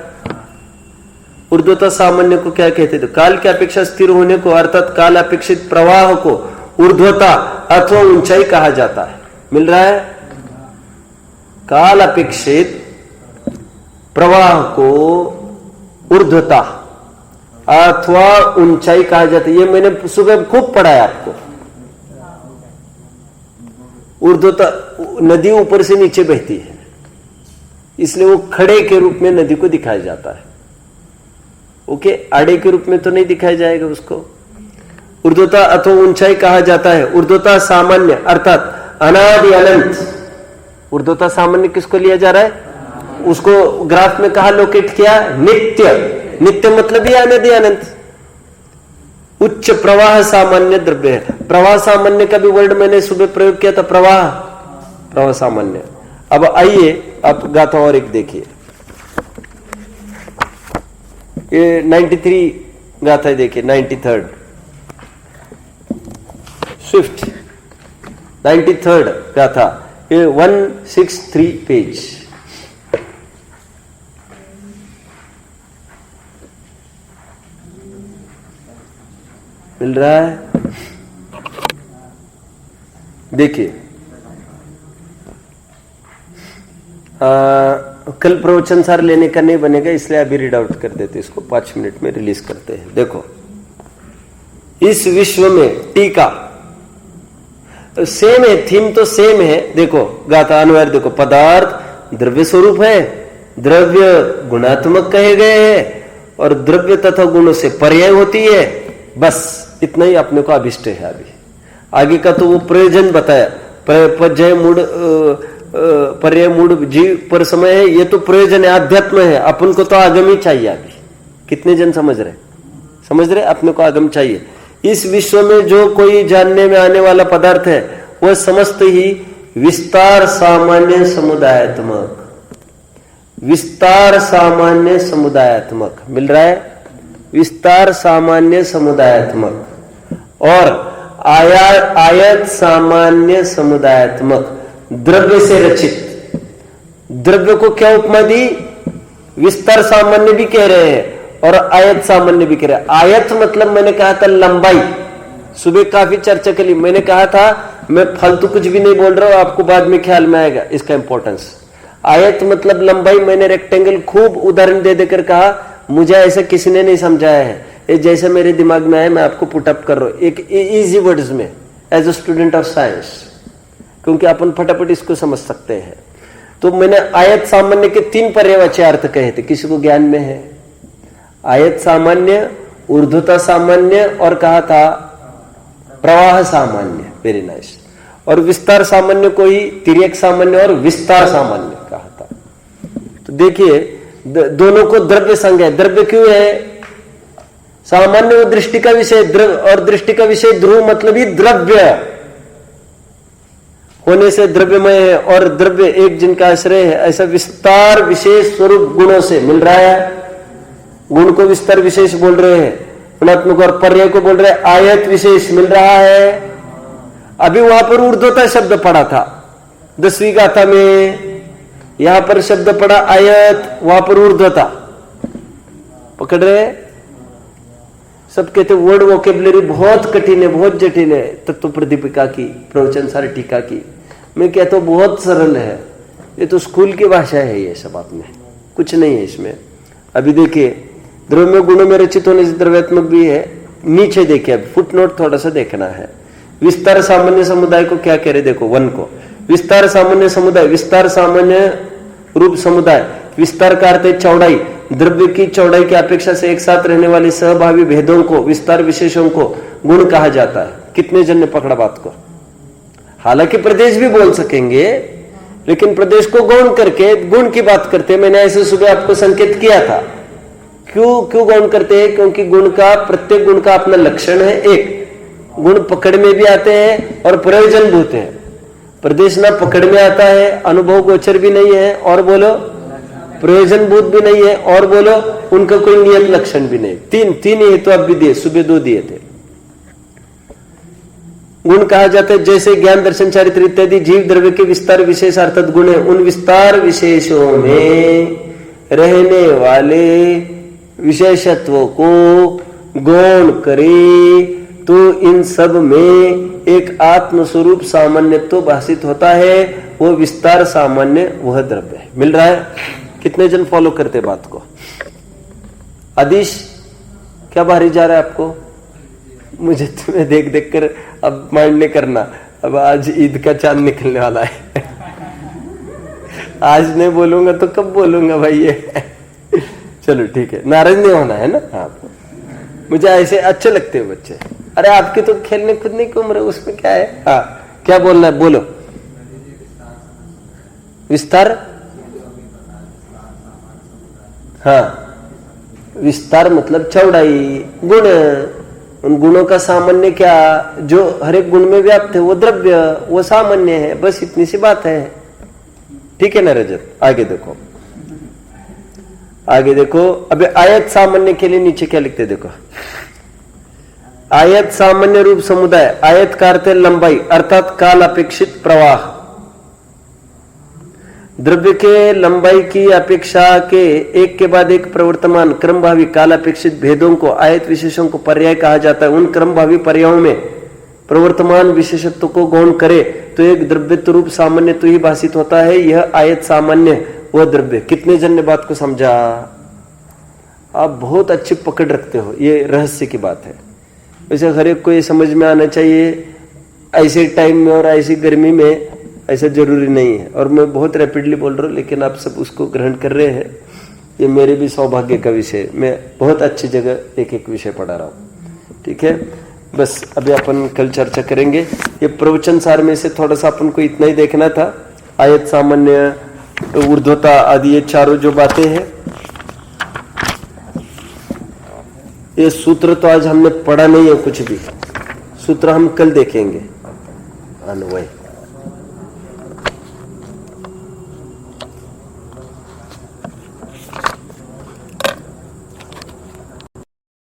A: ऊर्ध्वता सामान्य को क्या कहते थे? काल की अपेक्षा स्थिर होने को, अर्थात काल अपेक्षित प्रवाह को ऊर्ध्वता अथवा ऊंचाई कहा जाता है। मिल रहा है? काल अपेक्षित प्रवाह को ऊर्ध्वता अथवा ऊंचाई कहा जाता है। ये मैंने सुबह खूब पढ़ा है आपको। ऊर्ध्वता, नदी ऊपर से नीचे बहती है, इसलिए वो खड़े के रूप में नदी को दिखाया जाता है। ओके, आड़े के रूप में तो नहीं दिखाया जाएगा उसको। ऊर्ध्वता अथवा ऊंचाई कहा जाता है। ऊर्ध्वता सामान्य अर्थात अनादि अनंत। ऊर्ध्वता सामान्य किसको लिया जा रहा है? उसको ग्राफ में कहा लोकेट किया? नित्य। नित्य मतलब ही अनादि अनंत। उच्च प्रवाह सामान्य द्रव्य है। प्रवाह सामान्य का भी वर्ड मैंने सुबह प्रयोग किया था, प्रवाह, प्रवाह सामान्य। अब आइए आप गाथा और एक देखिए। ये 93 गाथा देखिए, 93rd स्विफ्ट 93rd गाथा, ये 163 पेज। मिल रहा है? देखिए, कल प्रवचन सार लेने का नहीं बनेगा, इसलिए अभी रीड आउट कर देते, इसको 5 मिनट में रिलीज करते हैं। देखो, इस विश्व में टीका सेम है, थीम तो सेम है। देखो गाथा अन्वय देखो, पदार्थ द्रव्य स्वरूप है, द्रव्य गुणात्मक कहे गए हैं और द्रव्य तथा गुणों से पर्याय होती है। बस इतना ही अपने को अभिष्ट है। अभी आगे का तो वो प्रयोजन बताया, पर्याय मूड, पर्याय मूड जीव पर समय है, ये तो प्रयोजन है, अध्यात्म है। अपन को तो आगम ही चाहिए। अभी कितने जन समझ रहे? समझ रहे? अपने को आगम चाहिए। इस विश्व में जो कोई जानने में आने वाला पदार्थ है वह समस्त ही विस्तार सामान्य समुदायात्मक, विस्तार सामान्य समुदायात्मक। मिल रहा है? विस्तार सामान्य समुदायात्मक और आयत सामान्य समुदायात्मक द्रव्य से रचित। द्रव्य को क्या उपमा दी? विस्तार सामान्य भी कह रहे हैं और आयत सामान्य भी कह रहे हैं। आयत मतलब मैंने कहा था लंबाई, सुबह काफी चर्चा के लिए मैंने कहा था, मैं फालतू कुछ भी नहीं बोल रहा हूं, आपको बाद में ख्याल में आएगा इसका इंपॉर्टेंस। आयत मतलब लंबाई, मैंने रेक्टेंगल खूब उदाहरण दे देकर कहा, मुझे ऐसा किसी ने नहीं समझाया है, ये जैसे मेरे दिमाग में आया मैं आपको पुटअप कर रहा हूं एक इजी वर्ड्स में as a student of science, क्योंकि अपन फटाफट इसको समझ सकते हैं। तो मैंने आयत सामान्य के 3 पर्यायवाची अर्थ कहे थे, किसी को ज्ञान में है? आयत सामान्य, ऊर्ध्वता सामान्य और कहा था प्रवाह सामान्य। Very nice. और विस्तार सामान्य को ही तिर्यक सामान्य और विस्तार सामान्य कहा था। तो देखिए दोनों को द्रव्य संज्ञा है। द्रव्य क्यों है? सामान्य वो दृष्टि का विषय, और दृष्टि का विषय ध्रुव मतलब ही द्रव्य होने से द्रव्यमय है, और द्रव्य एक जिनका आश्रय है। ऐसा विस्तार विशेष स्वरूप गुणों से मिल रहा है। गुण को विस्तार विशेष बोल रहे हैं, गुणात्मक और पर्याय को बोल रहे हैं आयत विशेष मिल रहा है। अभी वहां पर ऊर्ध्वता शब्द पड़ा था 10वीं गाथा में, यहां पर शब्द पड़ा आयत, वहां पर ऊर्ध्वता। पकड़ रहे? सब कहते वर्ड वोकेबलरी बहुत कठिन है, बहुत जटिल है तत्व प्रदीपिका की, प्रवचन सार टीका की। मैं कहता हूं बहुत सरल है, ये तो स्कूल की भाषा है, ये सब आप में कुछ नहीं है इसमें। अभी देखिए द्रव्य गुणों में रचित होने से द्रव्यात्मक भी है। नीचे देखिए, अब फुटनोट थोड़ा सा देखना है। विस्तार सामान्य समुदाय को क्या कह रहे? देखो 1 को विस्तार सामान्य समुदाय, विस्तार सामान्य रूप समुदाय। विस्तार का अर्थ है चौड़ाई, द्रव्य की चौड़ाई की अपेक्षा से एक साथ रहने वाले सहभावी भेदों को, विस्तार विशेषों को गुण कहा जाता है। कितने जन ने पकड़ा बात को? हालांकि प्रदेश भी बोल सकेंगे, लेकिन प्रदेश को गौण करके गुण की बात करते हैं। मैंने ऐसे सुबह आपको संकेत किया था। क्यों गौण करते हैं? क्योंकि गुण का, प्रत्येक गुण का अपना लक्षण है। एक गुण पकड़ में भी आते हैं और प्रयोजन भूत है। प्रदेश ना पकड़ में आता है, अनुभव गोचर भी नहीं है, और बोलो प्रयोजन भूत भी नहीं है, और बोलो उनका कोई नियत लक्षण भी नहीं। तीन ही तो अब भी दिए, सुबह 2 दिए थे। गुण कहा जाता है जैसे ज्ञान, दर्शन, चारित्र इत्यादि जीव द्रव्य के विस्तार विशेष अर्थात गुण है। उन विस्तार विशेषों में रहने वाले विशेषत्वों को गौण करे तो इन सब में एक आत्मस्वरूप सामान्यत्व भाषित होता है। वो विस्तार सामान्य वह द्रव्य है। मिल रहा है? कितने जन फॉलो करते बात को? आदिश क्या भारी जा रहा है आपको? मुझे तुम्हें देख देख कर अब माइंड नहीं करना। अब आज ईद का चांद निकलने वाला है। आज नहीं बोलूंगा तो कब बोलूंगा भाई ये? चलो ठीक है, नाराज नहीं होना है ना। हाँ, मुझे ऐसे अच्छे लगते हैं बच्चे। अरे आपकी तो खेलने कूदने की उम्र है, उसमें क्या है? हाँ, क्या बोलना है बोलो। विस्तार, हाँ, विस्तार मतलब चौड़ाई, गुण। उन गुणों का सामान्य क्या, जो हर एक गुण में व्याप्त है वो द्रव्य, वो सामान्य है। बस इतनी सी बात है। ठीक है ना रजत? आगे देखो, आगे देखो। अबे आयत सामान्य के लिए नीचे क्या लिखते देखो। आयत सामान्य रूप समुदाय। आयत का अर्थ है लंबाई अर्थात काल अपेक्षित प्रवाह। द्रव्य के लंबाई की अपेक्षा के एक के बाद एक प्रवर्तमान क्रमभावी काल अपेक्षित भेदों को आयत विशेषों को पर्याय कहा जाता है। उन क्रमभावी पर्यायों में प्रवर्तमान विशेषत्व को गौण करे तो एक द्रव्यत्व रूप सामान्य तो ही भाषित होता है। यह आयत सामान्य वह द्रव्य। कितने जन ने बात को समझा? आप बहुत अच्छी पकड़ रखते हो, ये रहस्य की बात है। वैसे हर एक को ये समझ में आना चाहिए। ऐसे टाइम में और ऐसी गर्मी में ऐसा जरूरी नहीं है, और मैं बहुत रैपिडली बोल रहा हूँ, लेकिन आप सब उसको ग्रहण कर रहे हैं। ये मेरे भी सौभाग्य का विषय। मैं बहुत अच्छी जगह एक एक विषय पढ़ा रहा हूँ। ठीक है, बस अभी अपन कल चर्चा करेंगे। ये प्रवचन सार में से थोड़ा सा अपन को इतना ही देखना था। आयत सामान्य, ऊर्ध्वता आदि, ये चारों जो बातें हैं, ये सूत्र तो आज हमने पढ़ा नहीं है कुछ भी। सूत्र हम कल देखेंगे। अन्वय